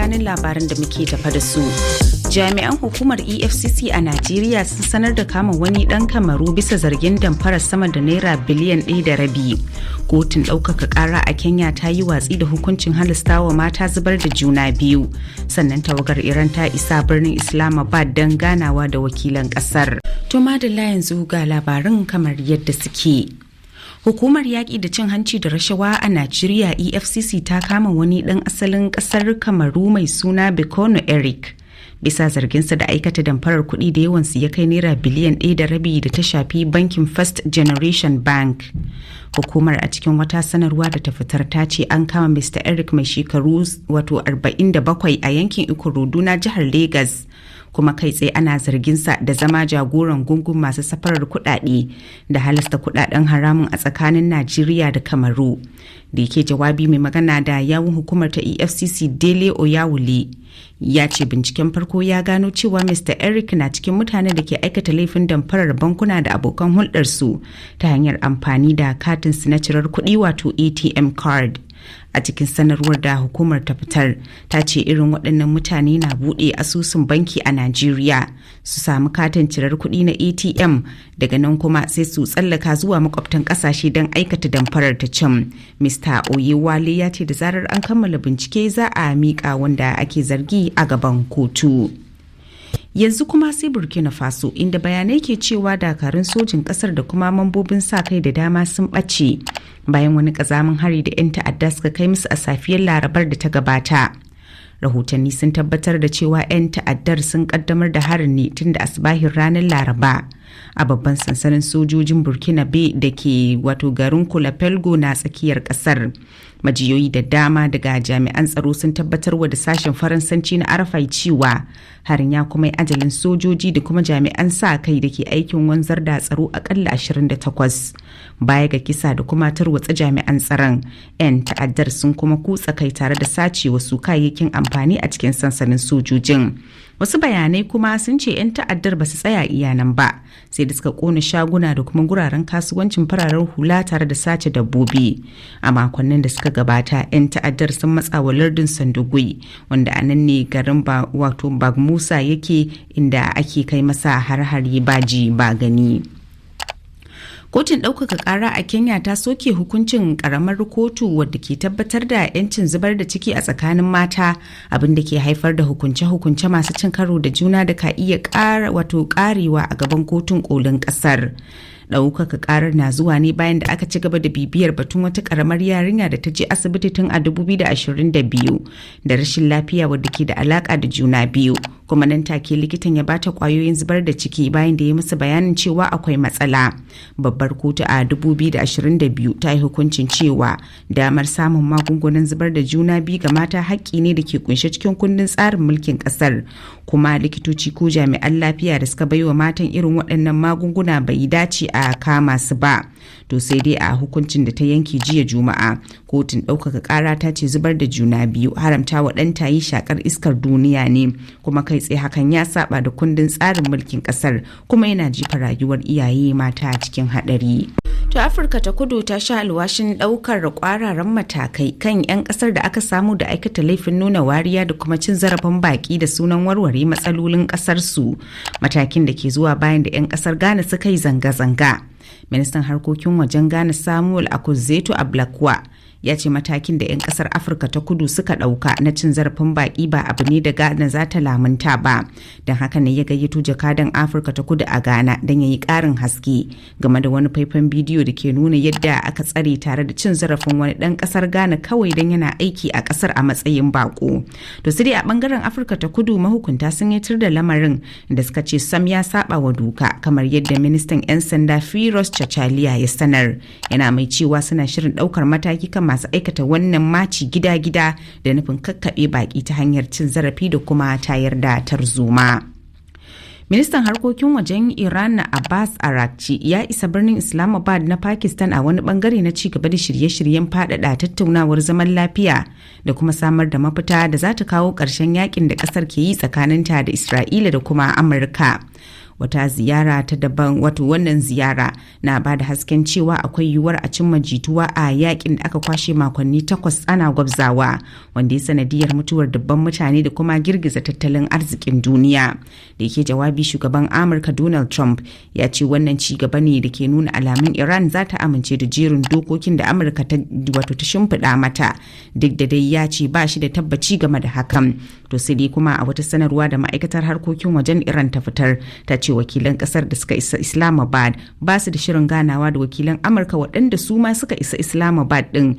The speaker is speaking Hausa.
kanin labaran da muke tafa da su. Jami'an hukumar EFCC a Najeriya sun sanar da kama wani ɗan Kamaru bisa zargin damfarar sama da naira biliyan 1.5. Kotun ɗaukaka ƙara a Kenya ta yi watsi da hukuncin halastawa mata zubar da juna biyu. Sannan tawagar Iran ta isa birnin Islamabad don ganawa da wakilan ƙasar. To madalla yanzu ga labarin kamar yadda suke. Hukumar yaƙi da cin hanci da rashawa a Najeriya EFCC ta kama wani ɗan asalin ƙasar Kamaru mai suna Bekono Eric. Bisa zarginsa da aikata damfarar kuɗi da yawansu ya kai naira biliyan 1.5 da ta shafi bankin First Generation Bank. Hukumar a cikin wata sanarwa da ta fitar ta ce an kama Mr. Eric mai shekaru 47 a yankin Ikorodu na jihar Legas. Kuma kai tsaye ana zarginsa da zama jagoran gungun masu safarar kuɗaɗe da halasta kuɗaɗen haramun a tsakanin Najeriya da Kamaru. Da yake jawabi mai magana da yawun hukumar ta EFCC Dele Oyawule ya ce binciken farko ya gano cewa Mr. Eric na cikin mutanen da ke aikata laifin damfarar bankuna da abokan hulɗarsu ta hanyar amfani da katinsu na cirar kuɗi wato ATM card. A cikin sanarwar da hukumar ta fitar ta ce irin waɗannan mutane na buɗe asusun banki a Najeriya su samu katin cirar kuɗi na ATM daga nan kuma sai su tsallaka zuwa makwabtan ƙasashe don aikata damfarar ta can. Mr. Oyewale ya ce da zarar an kammala bincike za a miƙa wanda ake zargi a gaban kotu. Yanzu kuma sai Burkina Faso inda bayanai ke cewa dakarun sojin kasar da kuma mambobin sa kai da dama sun ɓace bayan wani ƙazamin hari da 'yan ta'adda suka kai musu a safiyar Larabar da ta gabata. Rahotanni sun tabbatar da cewa 'yan ta'addar sun kaddamar da harin ne tun da asibahin ranar Laraba a babban sansanin sojojin Burkina da ke wato garin Kulapelgo na tsakiyar kasar. Majiyoyi da dama daga jami'an tsaro sun tabbatarwa da sashen Faransanci na Arafai cewa harin ya kuma ajalin sojoji da kuma jami'an sa kai da ke aikin wanzar da tsaro akalla 28. Baya ga kisa da kuma tarwatsa jami'an tsaron, 'yan ta'addar sun kuma kutsa kai tare da sace wasu kayayyakin amfani a cikin sansanin sojojin. Wasu bayanai kuma sun ce 'yan ta'addar ba su tsaya iyanan ba, sai da suka kona shaguna da kuma guraren kasuwancin fararen hula tare da sace dabbobi. A makonnin da suka gabata, 'yan ta'addar sun matsa wa lardin Sandugui, wanda a nan ne garin Bagmusa yake, inda ake kai masa har-hari baji ba gani. Kotun ɗaukaka ƙara a Kenya ta soke hukuncin ƙaramar kotu wadda ke tabbatar da 'yancin zubar da ciki a tsakanin mata, abin da ke haifar da hukunce-hukunce masu cin karo da juna da ka iya ƙarewa a gaban kotun ƙolin ƙasar. Ɗaukaka ƙarar na zuwa ne bayan da aka ci gaba da bibiyar batun wata ƙaramar yarinya da ta je asibiti tun a 2022 da rashin lafiya wadda ke da alaƙa da juna biyu, kuma nan take likitan ya bata ƙwayoyin zubar da ciki bayan da ya musu bayanin cewa akwai matsala. Babbar kotu a 2022 ta yi hukuncin cewa damar samun magungunan zubar da juna biyu ga mata haƙƙi ne da ke kunshe cikin kundin tsarin mulkin ƙasar, kuma likitoci ko jami'an lafiya da suka baiwa matan irin waɗannan magunguna bai dace a kama su ba. To sai dai a hukuncin da ta yanke jiya Juma'a, kotun ɗaukaka ƙara ta ce zubar da juna biyu haramta wa ɗanta yi shakar iskar duniya ne, kuma kai tsaye hakan ya saba da kundin tsarin mulkin ƙasar, kuma yana jefa rayuwar iyaye mata cikin haɗari. To Afirka ta Kudu ta sha alwashin ɗaukar ƙwararan matakai kan 'yan ƙasar da aka samu da aikata laifin nuna wariya da kuma cin zarafin baƙi da sunan warware matsalolin ƙasar su, matakin da ke zuwa bayan da 'yan ƙasar Ghana suka yi zanga-zanga. Ministan harkokin wajen Ghana Samuel Akuzzeto Ablakwa ya ce matakin da 'yan kasar Afirka ta Kudu suka ɗauka na cin zarafin baƙi ba abu ne da Ghana za ta lamunta ba, don haka ne ya gayyato jakadan Afirka ta Kudu a Ghana don ya yi ƙarin haske game da wani faifan bidiyo da ke nuna yadda aka tsare tare da cin zarafin wani ɗan ƙasar Ghana kawai don yana aiki a ƙasar a matsayin baƙo. To sai dai a ɓangaren Afirka ta Kudu mahukunta sun yi tir da lamarin da suka ce sam ya saba wa doka, kamar yadda ministan 'yan sanda Firos Chachalia ya sanar, yana mai cewa suna shirin ɗaukar mataki kan masu aikata wannan maci gida-gida da nufin kakkaɓe baƙi ta hanyar cin zarafi da kuma tayar da tarzoma. Ministan harkokin wajen Iran Abbas Araghchi ya isa birnin Islamabad na Pakistan a wani bangare na ci gaba da shirye-shiryen faɗaɗa tattaunawar zaman lafiya da kuma samar da mafita da za ta kawo ƙarshen yakin da ƙasar ke yi tsakaninta da Isra'ila da kuma Amurka. wata ziyara ta daban. Wato wannan ziyara na ba da hasken cewa akwai yiwuwar a cimma jituwa a yakin da aka kwashe makonni 8 ana gwabzawa, wanda ya sanadiyar mutuwar dubban mutane da kuma girgiza tattalin arzikin duniya. Da yake jawabi, shugaban Amurka Donald Trump ya ce wannan ci gaba ne da ke nuna alamun Iran za ta amince da jerin dokokin da Amurka ta shimfiɗa mata, duk da dai ya ce ba shi da tabbaci game da hakan. To sai dai kuma a wata sanarwa da ma'aikatar harkokin wajen Iran ta fitar, ta ce wakilan kasar da suka isa Islamabad ba su da shirin ganawa da wakilan Amurka waɗanda su ma suka isa Islamabad ɗin.